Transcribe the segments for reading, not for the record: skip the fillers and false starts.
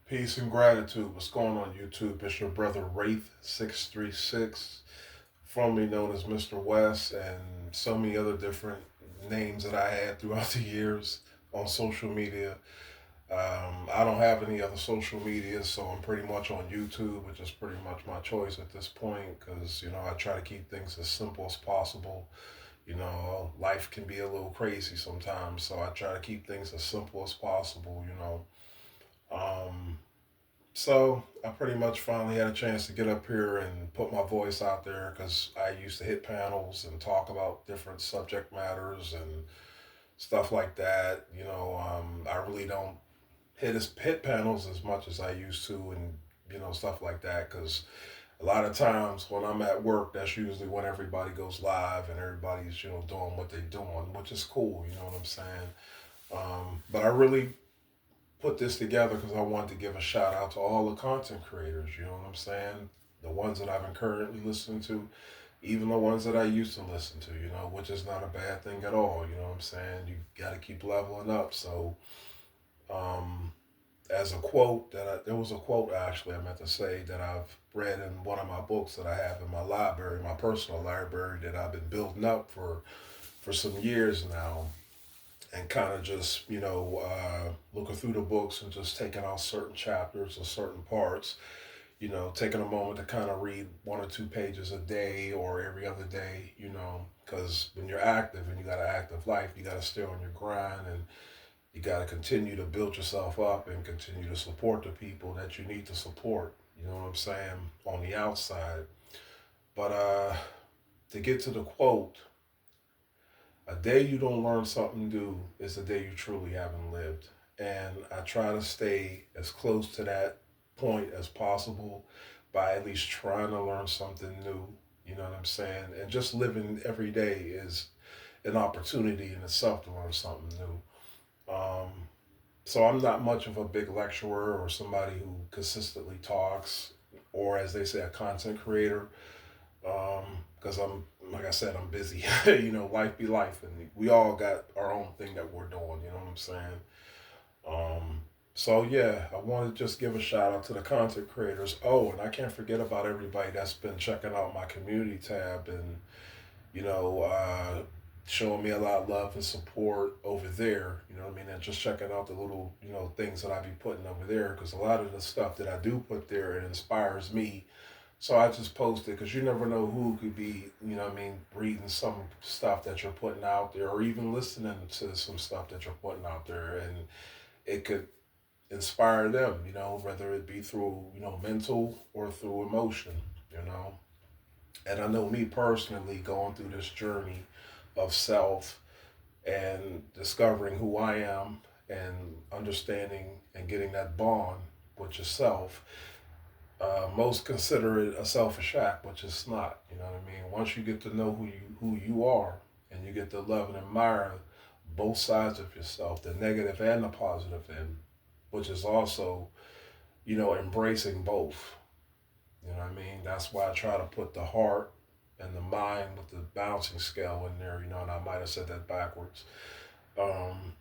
Peace and gratitude. What's going on, YouTube? It's your brother Wraith636, formerly known as Mr. West, and so many other different names that I had throughout the years on social media. I don't have any other social media, so I'm pretty much on YouTube, which is pretty much my choice at this point because, I try to keep things as simple as possible. Life can be a little crazy sometimes, so I try to keep things as simple as possible. Um, So I pretty much finally had a chance to get up here and put my voice out there because I used to hit panels and talk about different subject matters and stuff like that. I really don't hit panels as much as I used to, and stuff like that because a lot of times when I'm at work, that's usually when everybody goes live and everybody's doing what they're doing, which is cool. You know what I'm saying? But I really put this together because I wanted to give a shout out to all the content creators. You know what I'm saying? The ones that I've been currently listening to, even the ones that I used to listen to. Which is not a bad thing at all. You know what I'm saying? You got to keep leveling up. So, um, as a quote there was a quote actually I meant to say that I've read in one of my books that I have in my library, my personal library that I've been building up for some years now, and kind of just looking through the books and just taking out certain chapters or certain parts, taking a moment to kind of read one or two pages a day or every other day, because when you're active and you got an active life, you got to stay on your grind, and you got to continue to build yourself up and continue to support the people that you need to support, you know what I'm saying, on the outside. But to get to the quote, a day you don't learn something new is a day you truly haven't lived. And I try to stay as close to that point as possible by at least trying to learn something new. You know what I'm saying? And just living every day is an opportunity in itself to learn something new. So I'm not much of a big lecturer or somebody who consistently talks, or as they say, a content creator, because I'm like I said, I'm busy. Life be life, and we all got our own thing that we're doing. You know what I'm saying? So yeah, I want to just give a shout out to the content creators. Oh, and I can't forget about everybody that's been checking out my community tab and you know uh, showing me a lot of love and support over there. You know what I mean? And just checking out the little things that I be putting over there because a lot of the stuff that I do put there it inspires me, so I just posted because you never know who could be, reading some stuff that you're putting out there or even listening to some stuff that you're putting out there. And it could inspire them, whether it be through, mental or through emotion, you know. And I know me personally going through this journey of self and discovering who I am and understanding and getting that bond with yourself, most consider it a selfish act, which it's not. You know what I mean? Once you get to know who you are, and you get to love and admire both sides of yourself, the negative and the positive end, which is also embracing both. You know what I mean? That's why I try to put the heart and the mind with the balancing scale in there. And I might have said that backwards. Um,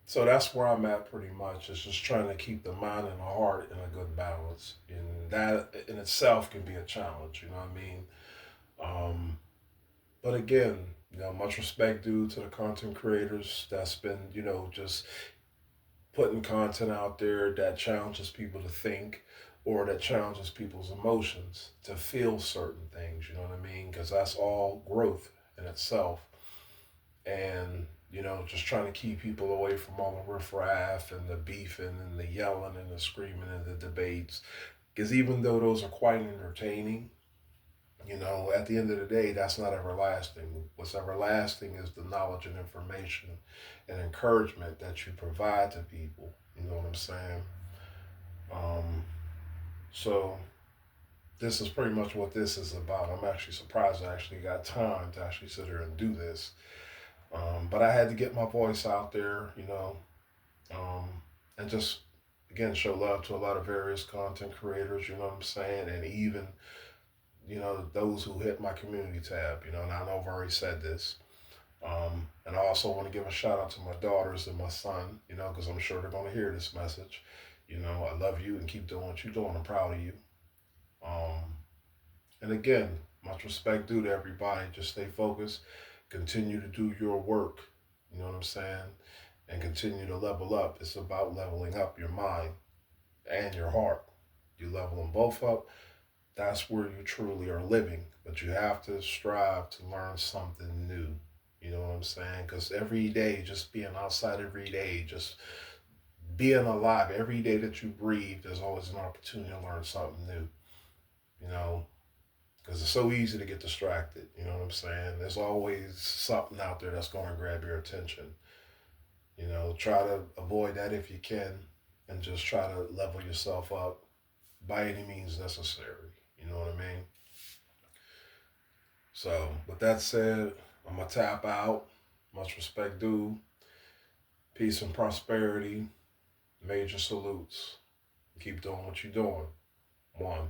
So that's where I'm at pretty much. It's just trying to keep the mind and the heart in a good balance. And that in itself can be a challenge, you know what I mean? Um, but again, much respect due to the content creators that's been, just putting content out there that challenges people to think or that challenges people's emotions to feel certain things, you know what I mean? Because that's all growth in itself. And just trying to keep people away from all the riffraff and the beefing and the yelling and the screaming and the debates. Because even though those are quite entertaining, at the end of the day, that's not everlasting. What's everlasting is the knowledge and information and encouragement that you provide to people. You know what I'm saying? Um, so this is pretty much what this is about. I'm actually surprised I actually got time to actually sit here and do this. But I had to get my voice out there, um, and just again show love to a lot of various content creators. You know what I'm saying, and even those who hit my community tab. And I know I've already said this. And I also want to give a shout out to my daughters and my son. Because I'm sure they're going to hear this message. You know, I love you and keep doing what you're doing. I'm proud of you. Um, and again, much respect due to everybody. Just stay focused. Continue to do your work. You know what I'm saying? And continue to level up. It's about leveling up your mind and your heart. You level them both up. That's where you truly are living. But you have to strive to learn something new. You know what I'm saying? Because every day, just being outside every day, just being alive, every day that you breathe, there's always an opportunity to learn something new. You know, because it's so easy to get distracted. You know what I'm saying? There's always something out there that's going to grab your attention. You know, try to avoid that if you can, and just try to level yourself up by any means necessary. You know what I mean? So, with that said, I'm gonna tap out. Much respect due. Peace and prosperity. Major salutes. Keep doing what you're doing. One.